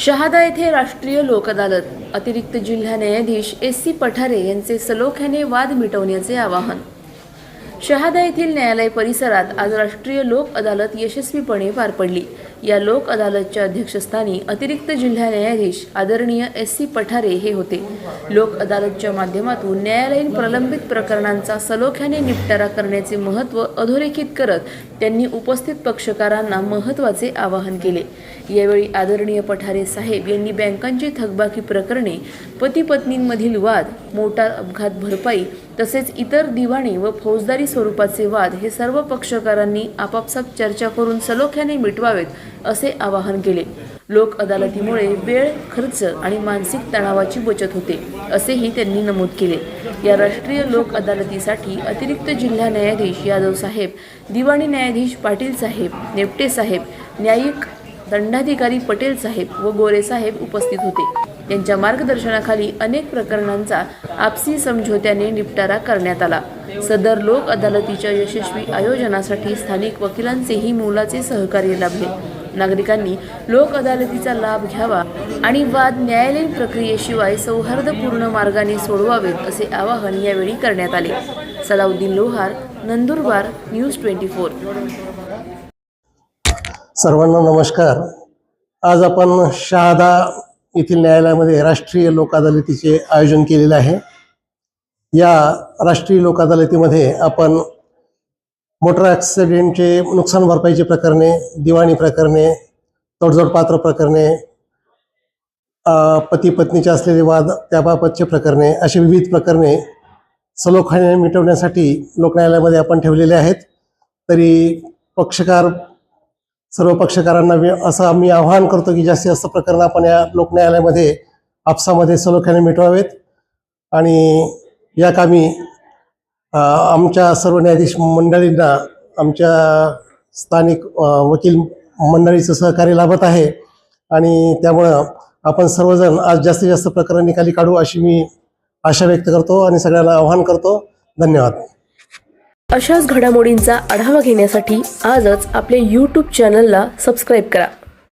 शहादा येथे राष्ट्रीय लोक अदालत अतिरिक्त जिल्हा न्यायाधीश एस.सी. पठारे यांचे सलोख्याने वाद मिटवण्याचे आवाहन। शहादा येथील न्यायालय परिसरात आज राष्ट्रीय लोक अदालत यशस्वीपणे पार पडली। या लोक अदालतच्या अध्यक्षस्थानी अतिरिक्त जिल्हा न्यायाधीश आदरणीय एस.सी. पठारे हे होते। लोक अदालतच्या माध्यमातून न्यायालयीन प्रलंबित प्रकरणांचा सलोख्याने निपटारा करण्याचे महत्त्व अधोरेखित करत त्यांनी उपस्थित पक्षकारांना महत्त्वाचे आवाहन केले। यावेळी आदरणीय पठारे साहेब यांनी बँकांची थकबाकी प्रकरणे, पती पत्नींमधील वाद, मोटार अपघात भरपाई तसेच इतर दिवाणी व फौजदारी स्वरूपाचे वाद हे सर्व पक्षकारांनी आपापसात चर्चा करून सलोख्याने मिटवावेत असे आवाहन केले। लोक अदालतीमुळे वेळ, खर्च आणि मानसिक तणावाची बचत होते असेही त्यांनी नमूद केले। या राष्ट्रीय लोक अदालतीसाठी अतिरिक्त जिल्हा न्यायाधीश यादव साहेब, दिवाणी न्यायाधीश पाटील साहेब, नेपटे साहेब, न्यायिक दंडाधिकारी पटेल साहेब व गोरे साहेब उपस्थित होते। त्यांच्या मार्गदर्शनाखाली अनेक प्रकरणांचा आपसी समझोत्याने निपटारा करण्यात आला। सदर लोक अदालतीच्या यशस्वी आयोजनासाठी स्थानिक वकिलांचेही मोलाचे सहकार्य लाभले। नागरिकांनी लोक अदालतीचा लाभ घ्यावा आणि वाद न्यायालयीन प्रक्रियेशिवाय सौहार्दपूर्ण मार्गाने सोडवावेत असे आवाहन यावेळी करण्यात आले। सलाउद्दीन लोहार, नंदुरबार, न्यूज 24। सर्वांना नमस्कार। आज आपण शहादा येथील न्यायालयामध्ये राष्ट्रीय लोक अदालतीचे आयोजन केलेले आहे। या राष्ट्रीय लोक अदालतीमध्ये आपण मोटर ॲक्सिडेंटचे नुकसान भरपाईचे प्रकरणे, दिवाणी प्रकरणे, तडजोड पात्र प्रकरणे, पती पत्नीचे असलेले वाद त्याबाबतचे प्रकरणे अशी विविध प्रकरणे सलोख्याने मिटवण्यासाठी लोक न्यायालयामध्ये आपण ठेवलेले आहेत। तरी सर्व पक्षकारांना असं आम्ही आवाहन करतो की जास्तीत जास्त प्रकरण आपण या लोक न्यायालयामध्ये आपसामध्ये सलोख्याने मिटवावेत आणि या कामी आमच्या सर्व न्यायाधीश मंडळींना आमच्या स्थानिक वकील मंडळीचं सहकार्य लाभत आहे आणि त्यामुळं आपण सर्वजण आज जास्तीत जास्त प्रकरण निकाली काढू अशी मी आशा व्यक्त करतो आणि सगळ्यांना आवाहन करतो। धन्यवाद। अशाच घडामोडींचा आढावा घेण्यासाठी आजच आपल्या YouTube चॅनलला सबस्क्राईब करा।